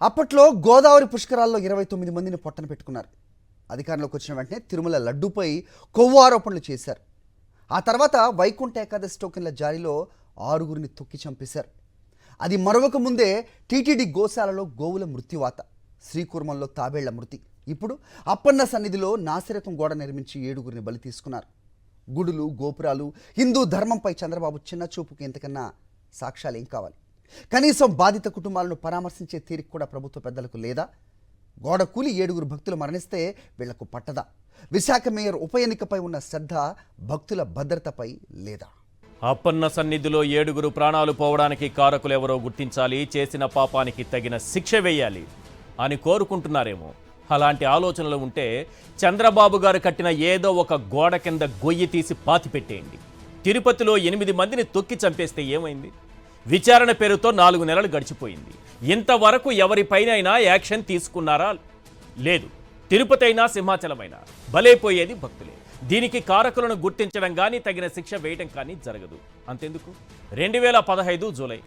అప్పట్లో గోదావరి పుష్కరాల్లో 29 మందిని పొట్టన పెట్టుకున్నారు. అధికారంలోకి వచ్చిన వెంటనే తిరుమల లడ్డూపై కొవ్వు ఆరోపణలు చేశారు. ఆ తర్వాత వైకుంఠ ఏకాదశి టోకెన్ల జారీలో 6గురిని తొక్కి చంపేశారు. అది మరొక ముందే టీటీడీ గోశాలలో గోవుల మృత్యువాత, శ్రీకూర్మంలో తాబేళ్ల మృతి. ఇప్పుడు అప్పన్న సన్నిధిలో నాసిరకం గోడ నిర్మించి 7గురిని బలి తీసుకున్నారు. గుడులు, గోపురాలు, హిందూ ధర్మంపై చంద్రబాబు చిన్న చూపుకి ఎంతకన్నా సాక్ష్యాలు ఏం కావాలి? కనీసం బాధిత కుటుంబాలను పరామర్శించే తీరిక కూడా ప్రభుత్వ పెద్దలకు లేదా? గోడ కూలి 7గురు భక్తులు మరణిస్తే వీళ్లకు పట్టదా? విశాఖ మేయర్ ఉప ఎన్నికపై ఉన్న శ్రద్ధ భక్తుల భద్రతపై లేదా? అప్పన్న సన్నిధిలో 7గురు ప్రాణాలు పోవడానికి కారకులెవరో గుర్తించాలి, చేసిన పాపానికి తగిన శిక్ష వేయాలి అని కోరుకుంటున్నారేమో. అలాంటి ఆలోచనలు ఉంటే చంద్రబాబు గారు కట్టిన ఏదో ఒక గోడ కింద గొయ్యి తీసి పాతిపెట్టేయండి. తిరుపతిలో 8 మందిని తొక్కి చంపేస్తే ఏమైంది? విచారణ పేరుతో 4 నెలలు గడిచిపోయింది. ఇంతవరకు ఎవరిపైనైనా యాక్షన్ తీసుకున్నారా? లేదు. తిరుపతి అయినా సింహాచలమైనా బలైపోయేది భక్తులే. దీనికి కారకులను గుర్తించడం కానీ తగిన శిక్ష వేయడం కానీ జరగదు. అంతెందుకు, 2015 జూలై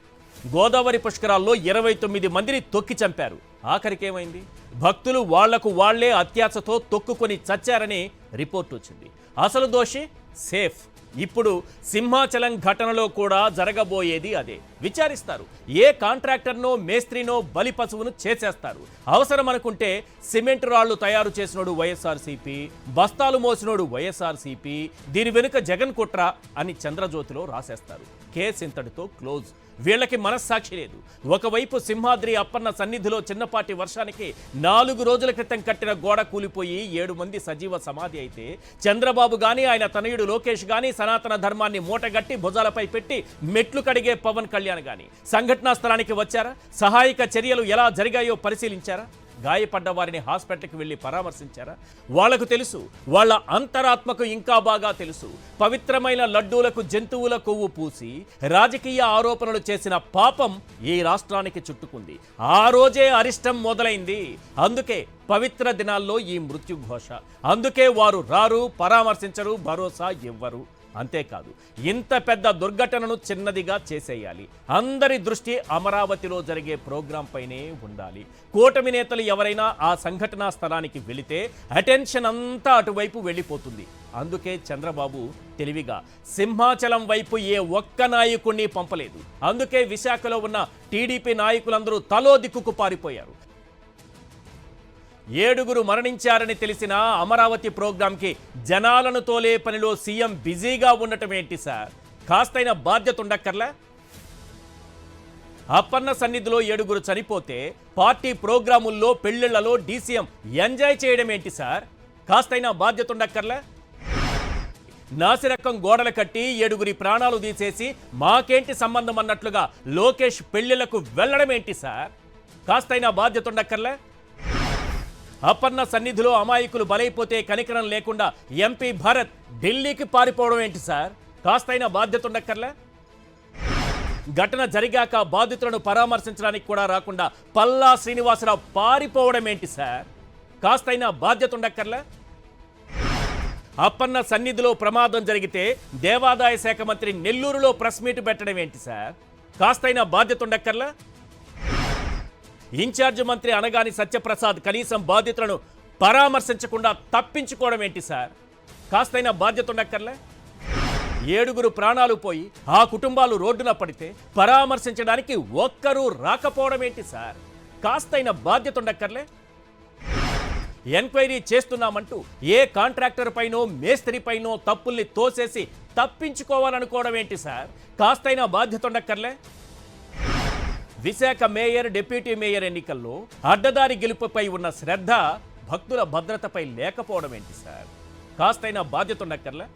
గోదావరి పుష్కరాల్లో 29 మందిని తొక్కి చంపారు. ఆఖరికేమైంది? భక్తులు వాళ్లకు వాళ్లే అత్యాశతో తొక్కుకొని చచ్చారని రిపోర్ట్ వచ్చింది. అసలు దోషి సేఫ్. ఇప్పుడు సింహాచలం ఘటనలో కూడా జరగబోయేది అదే. విచారిస్తారు. ఏ కాంట్రాక్టర్నో మేస్త్రినో బలి పశువును చేసేస్తారు. అవసరం అనుకుంటే సిమెంట్ రాళ్లు తయారు చేసినోడు వైఎస్ఆర్సీపీ, బస్తాలు మోసినోడు వైఎస్ఆర్సీపీ, దీని వెనుక జగన్ కుట్ర అని చంద్రజ్యోతిలో రాసేస్తారు. కేసు ఇంతటితో క్లోజ్. వీళ్ళకి మనస్సాక్షి లేదు. ఒకవైపు సింహాద్రి అప్పన్న సన్నిధిలో చిన్నపాటి వర్షానికి 4 రోజుల క్రితం కట్టిన గోడ కూలిపోయి 7 మంది సజీవ సమాధి అయితే, చంద్రబాబు గాని ఆయన తనయుడు లోకేష్ గాని సనాతన ధర్మాన్ని మూటగట్టి భుజాలపై పెట్టి మెట్లు కడిగే పవన్ కళ్యాణ్ గాని సంఘటనా స్థలానికి వచ్చారా? సహాయక చర్యలు ఎలా జరిగాయో పరిశీలించారా? గాయపడ్డ వారిని హాస్పిటల్కి వెళ్ళి పరామర్శించారా? వాళ్లకు తెలుసు, వాళ్ళ అంతరాత్మకు ఇంకా బాగా తెలుసు. పవిత్రమైన లడ్డూలకు జంతువుల కొవ్వు పూసి రాజకీయ ఆరోపణలు చేసిన పాపం ఈ రాష్ట్రానికి చుట్టుకుంది. ఆ రోజే అరిష్టం మొదలైంది. అందుకే పవిత్ర దినాల్లో ఈ మృత్యుఘోష. అందుకే వారు రారు, పరామర్శించరు, భరోసా ఇవ్వరు. అంతేకాదు, ఇంత పెద్ద దుర్ఘటనను చిన్నదిగా చేసేయాలి. అందరి దృష్టి అమరావతిలో జరిగే ప్రోగ్రాం పైనే ఉండాలి. కూటమి నేతలు ఎవరైనా ఆ సంఘటనా స్థలానికి వెళితే అటెన్షన్ అంతా అటువైపు వెళ్ళిపోతుంది. అందుకే చంద్రబాబు తెలివిగా సింహాచలం వైపు ఏ ఒక్క నాయకుడిని పంపలేదు. అందుకే విశాఖలో ఉన్న టీడీపీ నాయకులందరూ తలో దిక్కుకు పారిపోయారు. 7గురు మరణించారని తెలిసిన అమరావతి ప్రోగ్రాంకి జనాలను తోలే పనిలో సీఎం బిజీగా ఉండటం ఏంటి సార్? కాస్తైనా బాధ్యత ఉండక్కర్లా? అప్పన్న సన్నిధిలో 7గురు చనిపోతే పార్టీ ప్రోగ్రాముల్లో, పెళ్లిళ్లలో డీసీఎం ఎంజాయ్ చేయడం ఏంటి సార్? కాస్తైనా బాధ్యత ఉండక్కర్లా? నాసిరకం గోడలు కట్టి 7గురి ప్రాణాలు తీసేసి మాకేంటి సంబంధం అన్నట్లుగా లోకేష్ పెళ్లిళ్లకు వెళ్లడం ఏంటి సార్? కాస్తైనా బాధ్యత ఉండక్కర్లా? అప్పన్న సన్నిధిలో అమాయకులు బలైపోతే కనికరం లేకుండా ఎంపీ భరత్ ఢిల్లీకి పారిపోవడం ఏంటి సార్? కాస్తైనా బాధ్యత ఉండక్కర్లే? ఘటన జరిగాక బాధితులను పరామర్శించడానికి కూడా రాకుండా పల్లా శ్రీనివాసరావు పారిపోవడం ఏంటి సార్? కాస్తైనా బాధ్యత ఉండక్కర్లే? అప్పన్న సన్నిధిలో ప్రమాదం జరిగితే దేవాదాయ శాఖ మంత్రి నెల్లూరులో ప్రెస్ మీట్ పెట్టడం ఏంటి సార్? కాస్తైనా బాధ్యత ఉండక్కర్లే? ఇన్ఛార్జ్ మంత్రి అనగాని సత్యప్రసాద్ కనీసం బాధితులను పరామర్శించకుండా తప్పించుకోవడం ఏంటి సార్? కాస్తైనా బాధ్యత ఉండక్కర్లే? 7గురు ప్రాణాలు పోయి ఆ కుటుంబాలు రోడ్డున పడితే పరామర్శించడానికి ఒక్కరూ రాకపోవడం ఏంటి సార్? కాస్తైనా బాధ్యత ఉండక్కర్లే? ఎంక్వైరీ చేస్తున్నామంటూ ఏ కాంట్రాక్టర్ పైనో మేస్త్రి పైనో తప్పుల్ని తోసేసి తప్పించుకోవాలనుకోవడం ఏంటి సార్? కాస్తైనా బాధ్యత ఉండక్కర్లే? విశాఖ మేయర్, డిప్యూటీ మేయర్ ఎన్నికల్లో అడ్డదారి గెలుపుపై ఉన్న శ్రద్ధ భక్తుల భద్రతపై లేకపోవడం ఏంటి సార్? కాస్తైనా బాధ్యత ఉండక్కర్లే?